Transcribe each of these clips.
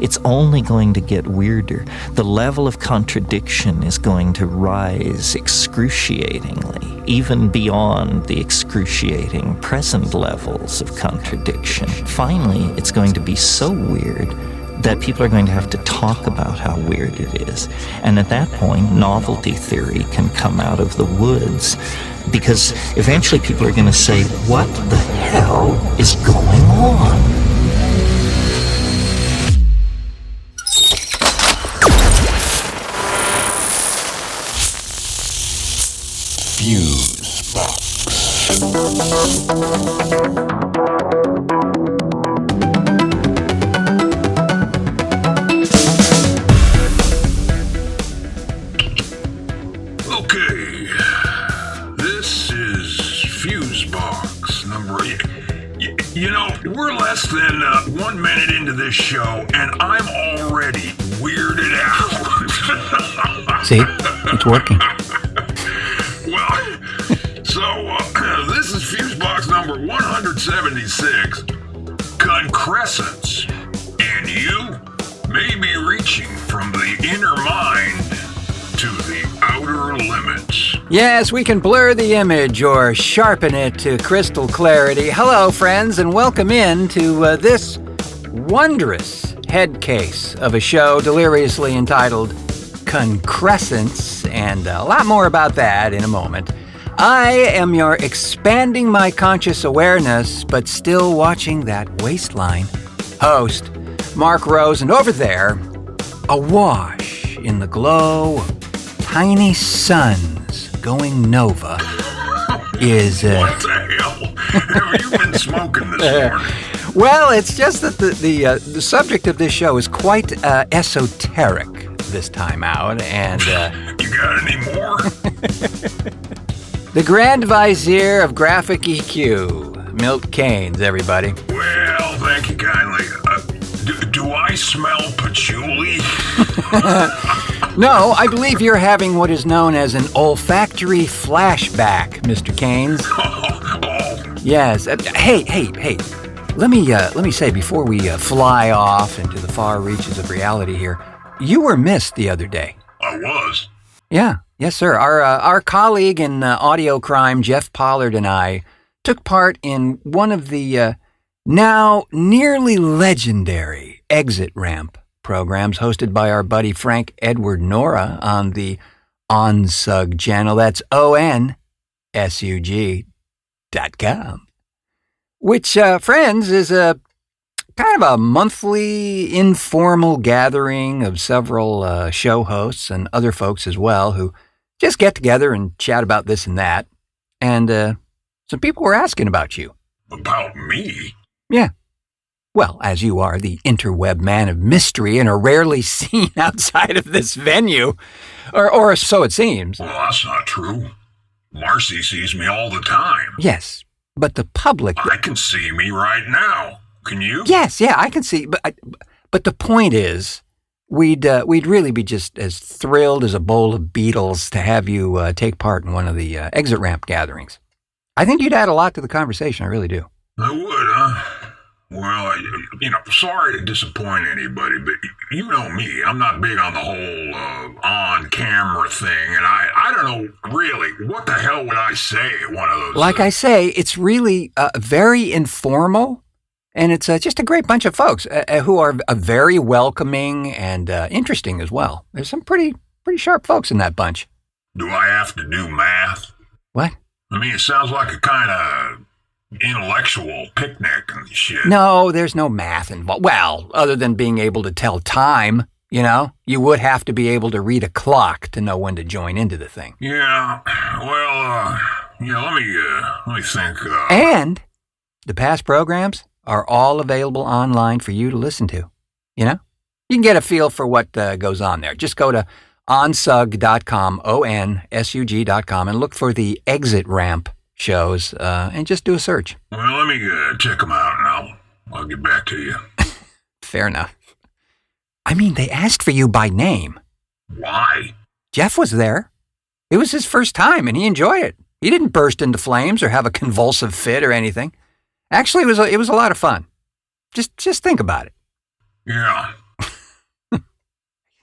it's only going to get weirder. The level of contradiction is going to rise excruciatingly, even beyond the excruciating present levels of contradiction. Finally, it's going to be so weird that people are going to have to talk about how weird it is. And at that point, novelty theory can come out of the woods, because eventually people are going to say, what the hell is going on? Fusebox. Okay, this is Fusebox number. You know, we're less than 1 minute into this show, and I'm already weirded out. See, it's working. Well, so this is Fusebox number 176, Concrescence, and you may be reaching from the inner mind to the outer limits. Yes, we can blur the image or sharpen it to crystal clarity. Hello, friends, and welcome in to this wondrous head case of a show deliriously entitled Concrescence, and a lot more about that in a moment. I am your expanding my conscious awareness, but still watching that waistline host, Mark Rose, and over there, awash in the glow of tiny suns going nova, is... What the hell? Have you been smoking this morning? Well, it's just that the subject of this show is quite esoteric this time out, and... You got any more? The Grand Vizier of Graphic EQ, Milt Keynes, everybody. Well, thank you kindly. Do I smell patchouli? No, I believe you're having what is known as an olfactory flashback, Mr. Keynes. Oh. Yes. Hey. Let me say, before we fly off into the far reaches of reality here, you were missed the other day. I was. Yeah. Yes, sir. Our colleague in audio crime, Jeff Pollard, and I took part in one of the now nearly legendary exit ramp programs hosted by our buddy Frank Edward Nora on the ONSUG channel. That's ONSUG.com. Which, friends, is a kind of a monthly informal gathering of several show hosts and other folks as well who just get together and chat about this and that. And some people were asking about you. About me? Yeah. Well, as you are the interweb man of mystery and are rarely seen outside of this venue, or so it seems. Well, that's not true. Marcy sees me all the time. Yes, but the public... I can see me right now. Can you? Yes, yeah, I can see. But the point is, we'd really be just as thrilled as a bowl of beetles to have you take part in one of the exit ramp gatherings. I think you'd add a lot to the conversation. I really do. I would, huh? Well, sorry to disappoint anybody, but you know me. I'm not big on the whole on-camera thing, and I don't know, really, what the hell would I say at one of those? Like I say, it's really very informal, and it's just a great bunch of folks who are very welcoming and interesting as well. There's some pretty sharp folks in that bunch. Do I have to do math? What? I mean, it sounds like a kind of intellectual picnic and shit. No, there's no math involved. Well, other than being able to tell time, you would have to be able to read a clock to know when to join into the thing. Yeah, well, let me think. And the past programs are all available online for you to listen to. You can get a feel for what goes on there. Just go to onsug.com, ONSUG.com, and look for the exit ramp shows, and just do a search. Well, let me check them out, and I'll get back to you. Fair enough. I mean, they asked for you by name. Why? Jeff was there. It was his first time, and he enjoyed it. He didn't burst into flames or have a convulsive fit or anything. Actually, it was a lot of fun. Just think about it. Yeah.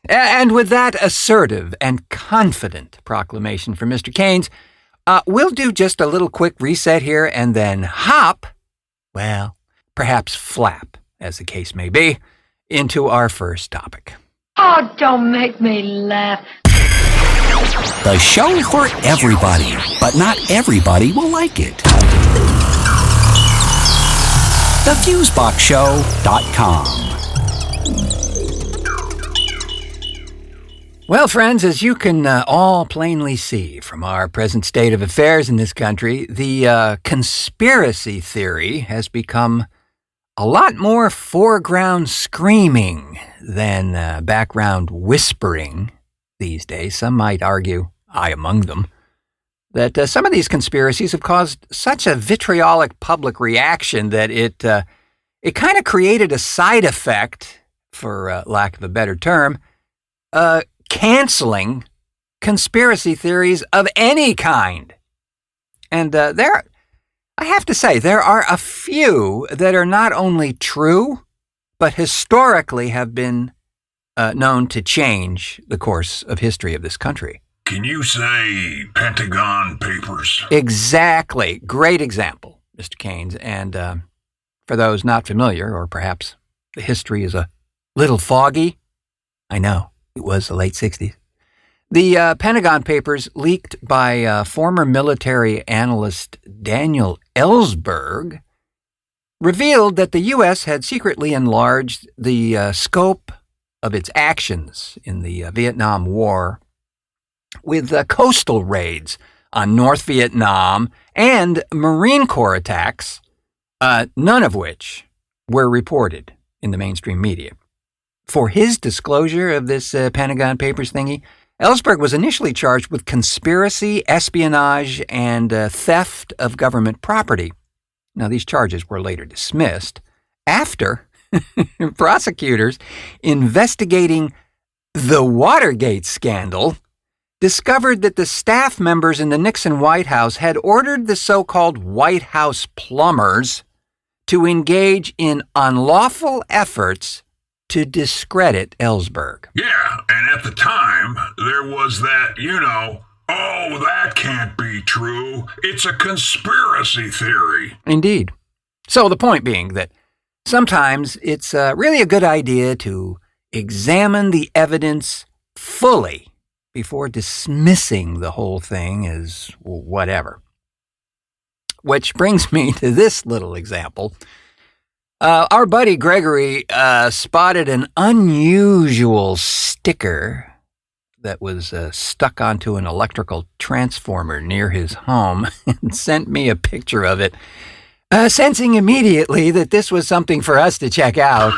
And with that assertive and confident proclamation from Mr. Keynes, we'll do just a little quick reset here and then hop, well, perhaps flap, as the case may be, into our first topic. Oh, don't make me laugh. The show for everybody, but not everybody will like it. TheFuseboxShow.com. Well, friends, as you can all plainly see from our present state of affairs in this country, the conspiracy theory has become a lot more foreground screaming than background whispering these days. Some might argue, I among them, that some of these conspiracies have caused such a vitriolic public reaction that it kind of created a side effect, for lack of a better term, canceling conspiracy theories of any kind. And I have to say, there are a few that are not only true, but historically have been known to change the course of history of this country. Can you say Pentagon Papers? Exactly. Great example, Mr. Keynes. And for those not familiar, or perhaps the history is a little foggy, I know, it was the late 60s. The Pentagon Papers, leaked by former military analyst Daniel Ellsberg, revealed that the U.S. had secretly enlarged the scope of its actions in the Vietnam War with coastal raids on North Vietnam and Marine Corps attacks, none of which were reported in the mainstream media. For his disclosure of this Pentagon Papers thingy, Ellsberg was initially charged with conspiracy, espionage, and theft of government property. Now, these charges were later dismissed after prosecutors investigating the Watergate scandal discovered that the staff members in the Nixon White House had ordered the so-called White House plumbers to engage in unlawful efforts to discredit Ellsberg. Yeah, and at the time, there was that, oh, that can't be true. It's a conspiracy theory. Indeed. So the point being that sometimes it's really a good idea to examine the evidence fully before dismissing the whole thing as whatever. Which brings me to this little example. Our buddy Gregory spotted an unusual sticker that was stuck onto an electrical transformer near his home and sent me a picture of it, sensing immediately that this was something for us to check out.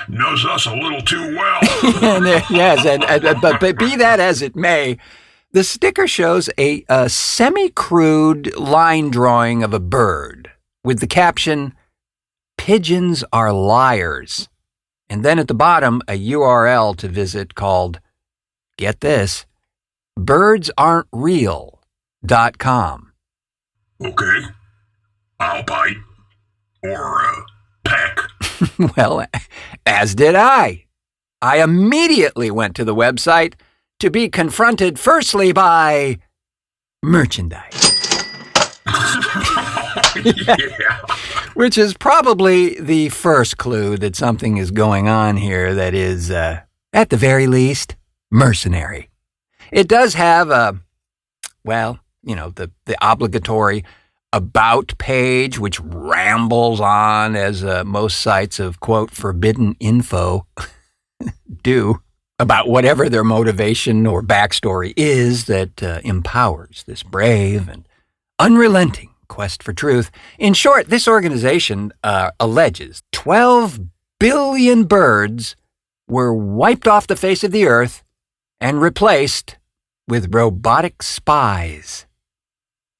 Knows us a little too well. But be that as it may, the sticker shows a semi-crude line drawing of a bird with the caption, "Pigeons are liars." And then at the bottom, a URL to visit called, get this, birdsaren'treal.com. Okay. I'll bite. Or peck. Well, as did I. I immediately went to the website to be confronted firstly by merchandise. Yeah. Which is probably the first clue that something is going on here that is, at the very least, mercenary. It does have the obligatory about page, which rambles on as most sites of, quote, forbidden info do about whatever their motivation or backstory is that empowers this brave and unrelenting quest for truth. In short, this organization alleges 12 billion birds were wiped off the face of the earth and replaced with robotic spies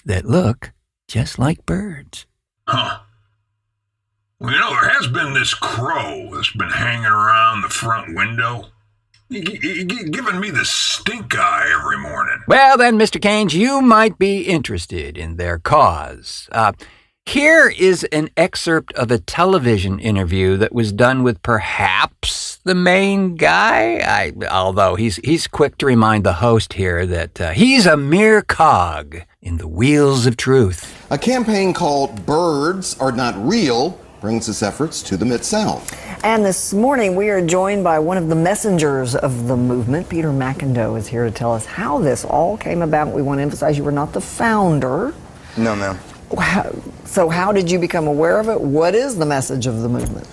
that look just like birds. Huh. Well, there has been this crow that's been hanging around the front window, giving me the stink eye every morning. Well, then, Mr. Keynes, you might be interested in their cause. Here is an excerpt of a television interview that was done with perhaps the main guy? Although he's quick to remind the host here that he's a mere cog in the wheels of truth. A campaign called Birds Are Not Real brings its efforts to the Mid-South. And this morning we are joined by one of the messengers of the movement. Peter McIndoe is here to tell us how this all came about. We want to emphasize you were not the founder. No, ma'am. So how did you become aware of it? What is the message of the movement?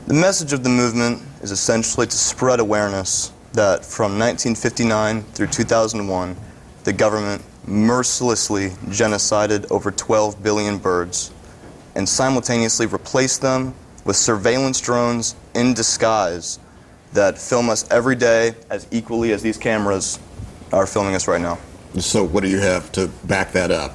The message of the movement is essentially to spread awareness that from 1959 through 2001, the government mercilessly genocided over 12 billion birds and simultaneously replaced them with surveillance drones in disguise that film us every day as equally as these cameras are filming us right now. So what do you have to back that up?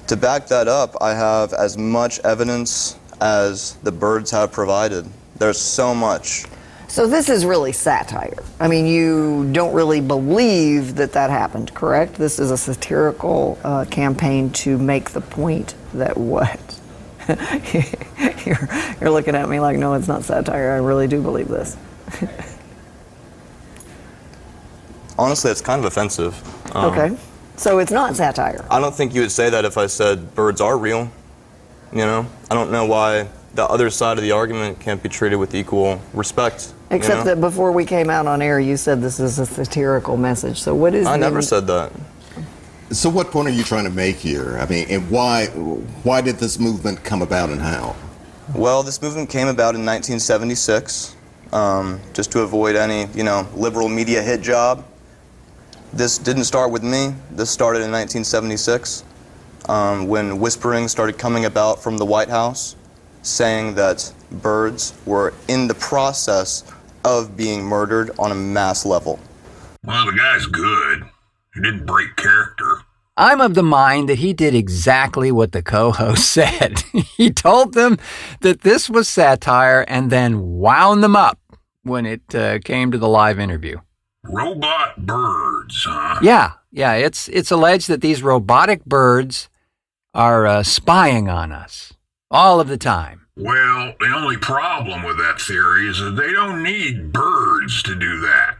To back that up, I have as much evidence as the birds have provided. There's so much. So this is really satire. I mean, you don't really believe that happened, correct? This is a satirical campaign to make the point that what? You're looking at me like, no, it's not satire. I really do believe this. Honestly, it's kind of offensive. Okay. So it's not satire. I don't think you would say that if I said birds are real. You know? I don't know why the other side of the argument can't be treated with equal respect. Except that before we came out on air, you said this is a satirical message. So what is I never said that. So what point are you trying to make here? I mean, and why did this movement come about and how? Well, this movement came about in 1976, just to avoid any, liberal media hit job. This didn't start with me. This started in 1976, when whispering started coming about from the White House, saying that birds were in the process of being murdered on a mass level. Well, the guy's good. He didn't break character. I'm of the mind that he did exactly what the co-host said. He told them that this was satire and then wound them up when it came to the live interview. Robot birds, huh? Yeah. It's alleged that these robotic birds are spying on us all of the time. Well, the only problem with that theory is that they don't need birds to do that.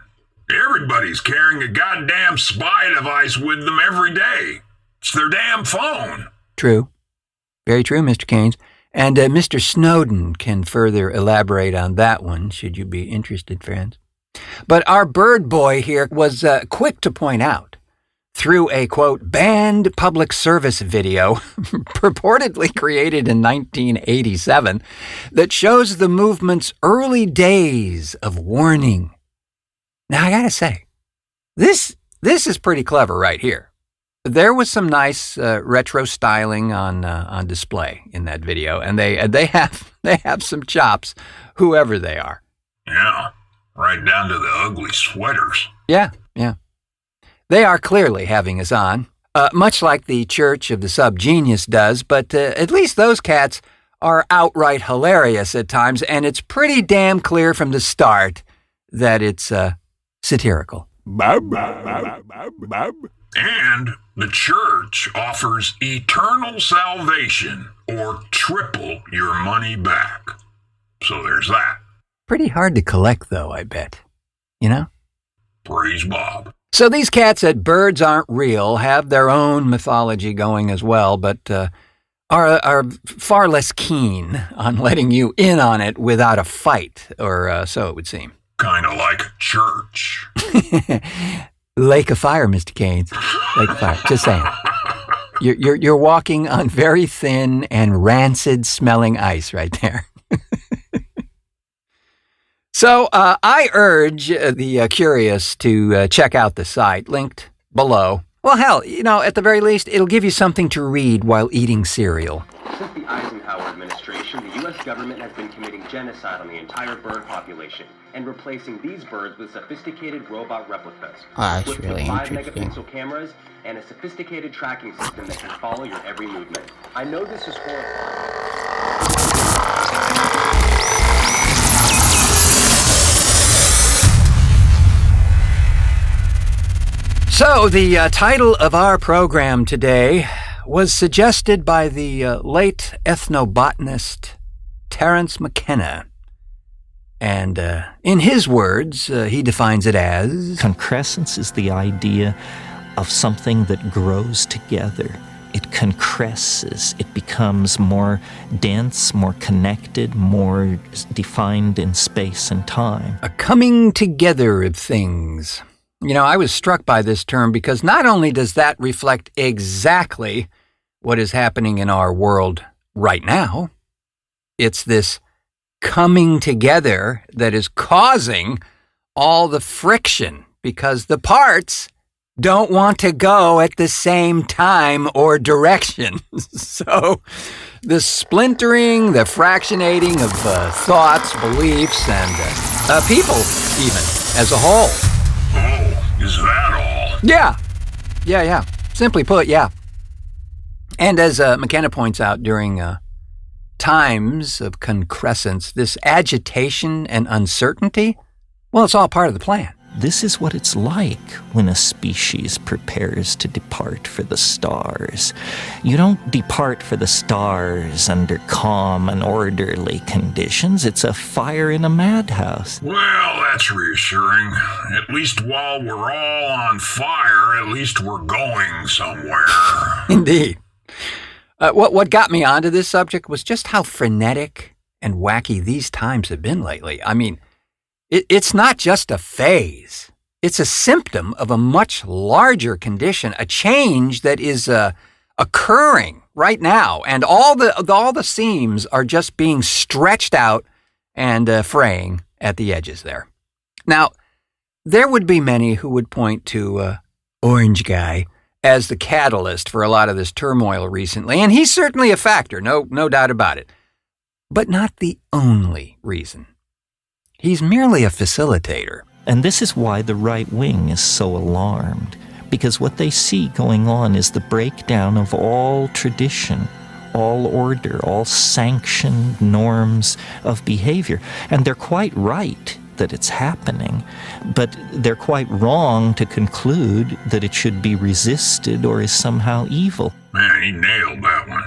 Everybody's carrying a goddamn spy device with them every day. It's their damn phone. True. Very true, Mr. Keynes. And Mr. Snowden can further elaborate on that one, should you be interested, friends. But our bird boy here was quick to point out, through a, quote, banned public service video purportedly created in 1987 that shows the movement's early days of warning. Now, I gotta say, this is pretty clever right here. There was some nice retro styling on display in that video, and they have some chops, whoever they are. Yeah, right down to the ugly sweaters. Yeah. They are clearly having us on, much like the Church of the Subgenius does, but at least those cats are outright hilarious at times, and it's pretty damn clear from the start that it's satirical. And the church offers eternal salvation or triple your money back. So there's that. Pretty hard to collect, though, I bet. You know? Praise Bob. So these cats at Birds Aren't Real have their own mythology going as well, but are far less keen on letting you in on it without a fight, or so it would seem. Kind of like church. Lake of fire, Mr. Keynes. Lake of fire. Just saying. You're walking on very thin and rancid-smelling ice right there. So I urge the curious to check out the site, linked below. Well, hell, at the very least, it'll give you something to read while eating cereal. Since the Eisenhower administration, the U.S. government has been committing genocide on the entire bird population and replacing these birds with sophisticated robot replicas. That's with really 5 interesting. megapixel cameras and a sophisticated tracking system that can follow your every movement. I know this is horrifying. So the title of our program today was suggested by the late ethnobotanist Terence McKenna. And in his words, he defines it as... Concrescence is the idea of something that grows together. It concresces. It becomes more dense, more connected, more defined in space and time. A coming together of things. You know, I was struck by this term because not only does that reflect exactly what is happening in our world right now, it's this coming together that is causing all the friction because the parts don't want to go at the same time or direction. So the splintering, the fractionating of thoughts, beliefs, and people even as a whole. Oh, is that all? Yeah. Simply put, yeah. And as McKenna points out, during times of concrescence, this agitation and uncertainty, well, it's all part of the plan. This is what it's like when a species prepares to depart for the stars. You don't depart for the stars under calm and orderly conditions. It's a fire in a madhouse. Well, that's reassuring. At least while we're all on fire, at least we're going somewhere. Indeed. What got me onto this subject was just how frenetic and wacky these times have been lately. I mean, it's not just a phase. It's a symptom of a much larger condition, a change that is occurring right now. And all the seams are just being stretched out and fraying at the edges there. Now, there would be many who would point to Orange Guy as the catalyst for a lot of this turmoil recently, and he's certainly a factor, no doubt about it. But not the only reason. He's merely a facilitator. And this is why the right wing is so alarmed, because what they see going on is the breakdown of all tradition, all order, all sanctioned norms of behavior. And they're quite right that it's happening, but they're quite wrong to conclude that it should be resisted or is somehow evil. Man, he nailed that one.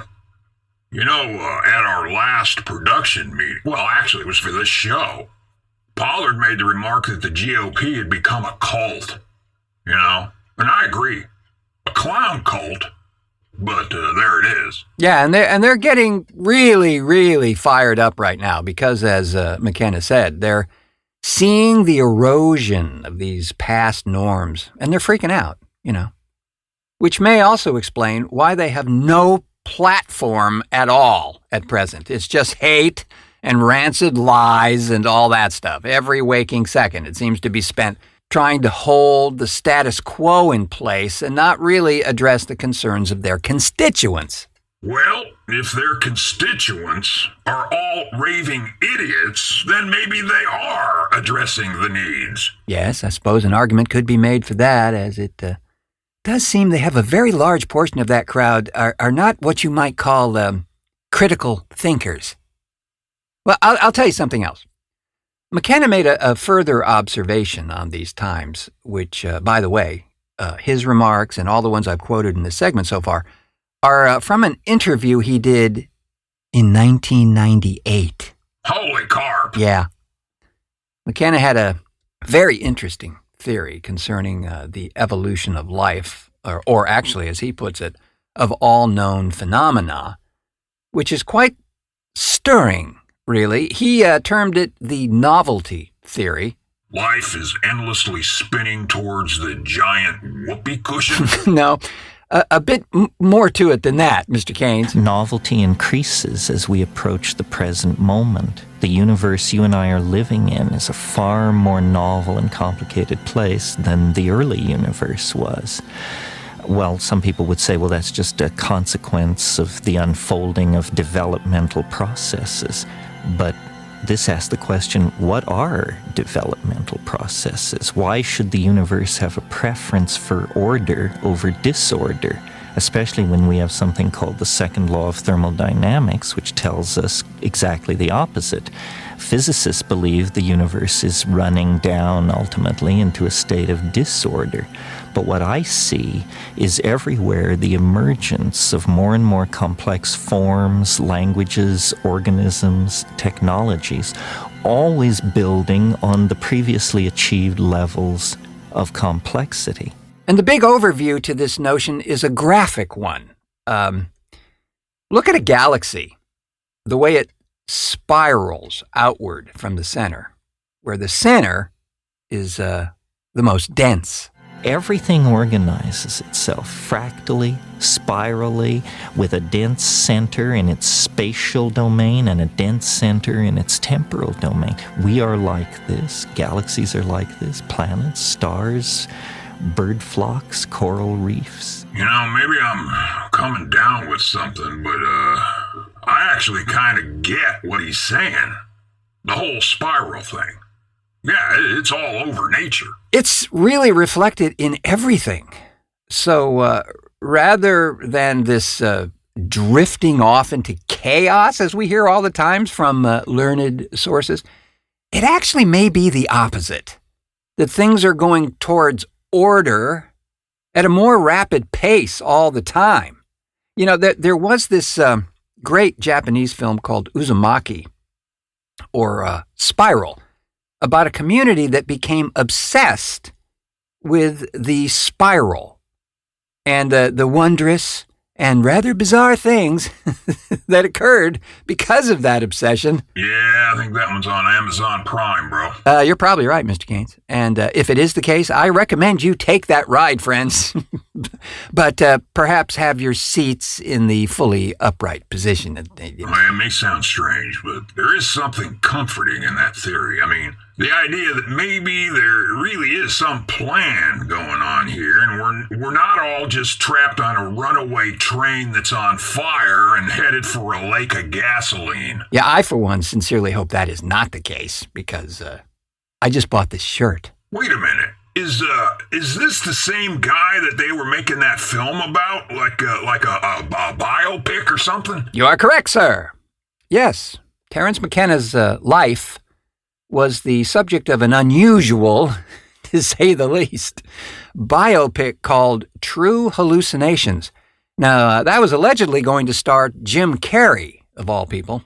You know, at our last production meeting, well, actually it was for this show, Pollard made the remark that the GOP had become a cult, you know? And I agree. A clown cult, but there it is. Yeah, and they're getting really, really fired up right now because, as McKenna said, they're seeing the erosion of these past norms, and they're freaking out, you know, which may also explain why they have no platform at all at present. It's just hate and rancid lies and all that stuff. Every waking second, it seems to be spent trying to hold the status quo in place and not really address the concerns of their constituents. Well, if their constituents are all raving idiots, then maybe they are addressing the needs. Yes, I suppose an argument could be made for that, as it does seem they have a very large portion of that crowd are not what you might call critical thinkers. Well, I'll tell you something else. McKenna made a further observation on these times, which, by the way, his remarks and all the ones I've quoted in this segment so far are from an interview he did in 1998. Holy carp! Yeah. McKenna had a very interesting theory concerning the evolution of life, or actually, as he puts it, of all known phenomena, which is quite stirring, really. He termed it the novelty theory. Life is endlessly spinning towards the giant whoopee cushion? No. A bit more to it than that, Mr. Keynes. Novelty increases as we approach the present moment. The universe you and I are living in is a far more novel and complicated place than the early universe was. Well, some people would say, well, that's just a consequence of the unfolding of developmental processes. But this asks the question, what are developmental processes? Why should the universe have a preference for order over disorder, especially when we have something called the second law of thermodynamics, which tells us exactly the opposite? Physicists believe the universe is running down ultimately into a state of disorder. But what I see is everywhere the emergence of more and more complex forms, languages, organisms, technologies, always building on the previously achieved levels of complexity. And the big overview to this notion is a graphic one. Look at a galaxy, the way it spirals outward from the center, where the center is the most dense. Everything organizes itself fractally, spirally, with a dense center in its spatial domain and a dense center in its temporal domain. We are like this. Galaxies are like this. Planets, stars, bird flocks, coral reefs. You know, maybe I'm coming down with something, but I actually kind of get what he's saying. The whole spiral thing. Yeah, it's all over nature. It's really reflected in everything. So rather than this drifting off into chaos, as we hear all the times from learned sources, it actually may be the opposite. That things are going towards order at a more rapid pace all the time. You know, there was this great Japanese film called Uzumaki, or Spiral, about a community that became obsessed with the spiral and the wondrous and rather bizarre things that occurred because of that obsession. Yeah, I think that one's on Amazon Prime, bro. You're probably right, Mr. Gaines. And if it is the case, I recommend you take that ride, friends. But perhaps have your seats in the fully upright position. Well, it may sound strange, but there is something comforting in that theory. I mean, the idea that maybe there really is some plan going on here, and we're not all just trapped on a runaway train that's on fire and headed for a lake of gasoline. Yeah, I, for one, sincerely hope that is not the case, because I just bought this shirt. Wait a minute. Is this the same guy that they were making that film about? Like a biopic or something? You are correct, sir. Yes, Terence McKenna's life was the subject of an unusual, to say the least, biopic called True Hallucinations. Now, that was allegedly going to star Jim Carrey, of all people.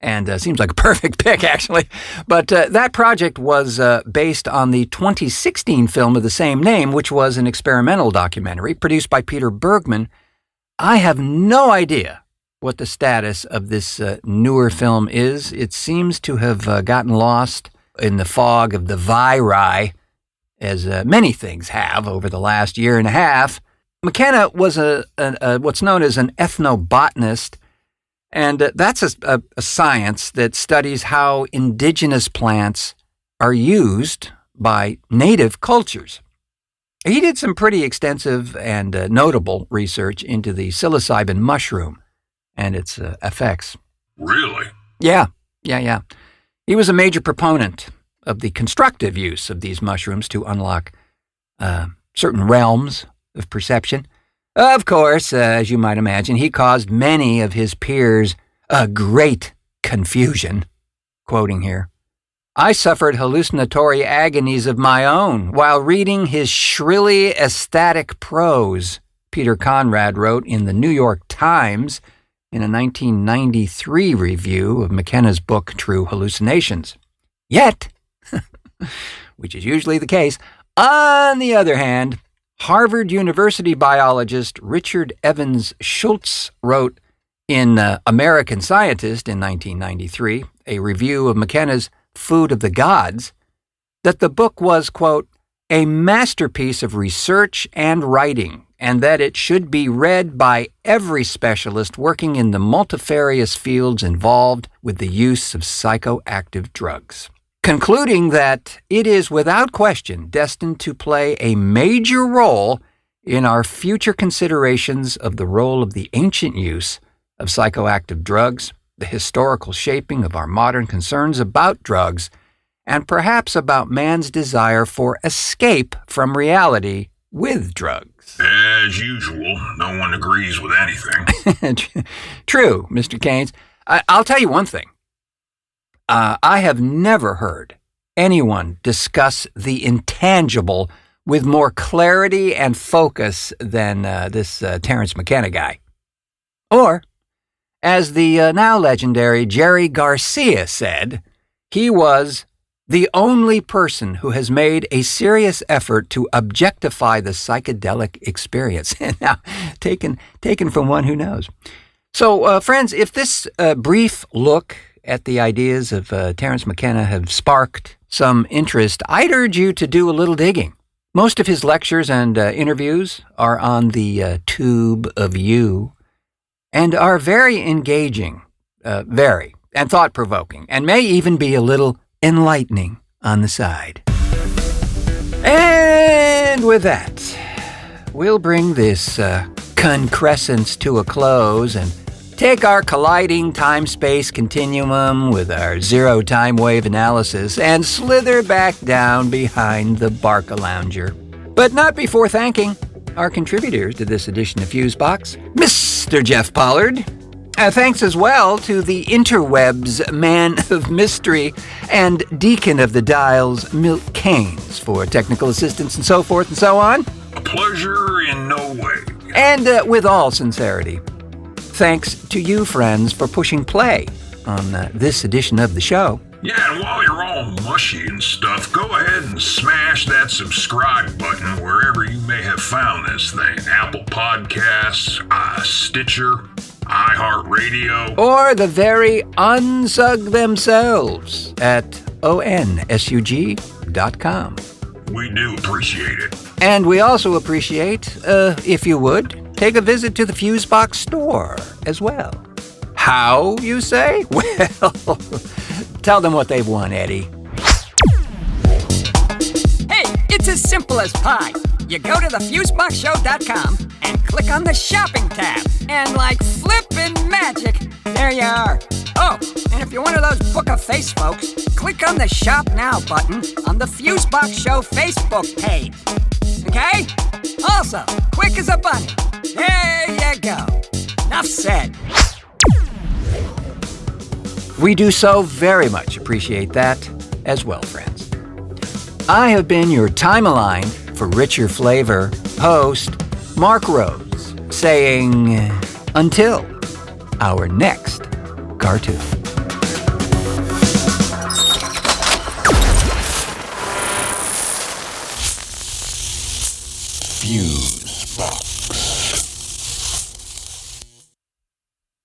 And seems like a perfect pick, actually. But that project was based on the 2016 film of the same name, which was an experimental documentary produced by Peter Bergman. I have no idea what the status of this newer film is. It seems to have gotten lost in the fog of the viri, as many things have over the last year and a half. McKenna was what's known as an ethnobotanist, and that's a science that studies how indigenous plants are used by native cultures. He did some pretty extensive and notable research into the psilocybin mushroom and its effects. Really? Yeah. He was a major proponent of the constructive use of these mushrooms to unlock certain realms of perception. Of course, as you might imagine, he caused many of his peers a great confusion. Quoting here, "I suffered hallucinatory agonies of my own while reading his shrilly ecstatic prose," Peter Conrad wrote in the New York Times in a 1993 review of McKenna's book True Hallucinations. Yet, which is usually the case, on the other hand, Harvard University biologist Richard Evans Schultz wrote in American Scientist in 1993, a review of McKenna's Food of the Gods, that the book was, quote, "a masterpiece of research and writing, and that it should be read by every specialist working in the multifarious fields involved with the use of psychoactive drugs," concluding that it is without question destined to play a major role in our future considerations of the role of the ancient use of psychoactive drugs, the historical shaping of our modern concerns about drugs, and perhaps about man's desire for escape from reality with drugs. As usual, no one agrees with anything. True, Mr. Keynes. I'll tell you one thing. I have never heard anyone discuss the intangible with more clarity and focus than this Terence McKenna guy. Or, as the now legendary Jerry Garcia said, He was the only person who has made a serious effort to objectify the psychedelic experience. Now, taken from one who knows. So, friends, if this brief look at the ideas of Terence McKenna have sparked some interest, I'd urge you to do a little digging. Most of his lectures and interviews are on the tube of you and are very engaging, and thought-provoking, and may even be a little enlightening on the side. And with that, we'll bring this Concrescence to a close and take our colliding time-space continuum with our zero time wave analysis and slither back down behind the Barcalounger. But not before thanking our contributors to this edition of Fusebox, Mr. Jeff Pollard. Thanks as well to the interwebs man of mystery and deacon of the dials, Milt Keynes, for technical assistance and so forth and so on. A pleasure in no way. And with all sincerity, thanks to you, friends, for pushing play on this edition of the show. Yeah, and while you're all mushy and stuff, go ahead and smash that subscribe button wherever you may have found this thing. Apple Podcasts, Stitcher, iHeartRadio. Or the very unsug themselves at onsug.com. We do appreciate it. And we also appreciate, if you would, take a visit to the Fusebox store as well. How, you say? Well, tell them what they've won, Eddie. Hey, it's as simple as pie. You go to thefuseboxshow.com and click on the shopping tab. And like flippin' magic, there you are. Oh, and if you're one of those book a face folks, click on the Shop Now button on the Fusebox Show Facebook page. Okay? Also, quick as a bunny. There you go. Enough said. We do so very much appreciate that as well, friends. I have been your time-aligned, for richer flavor, host, Mark Rose, saying until our next cartoon.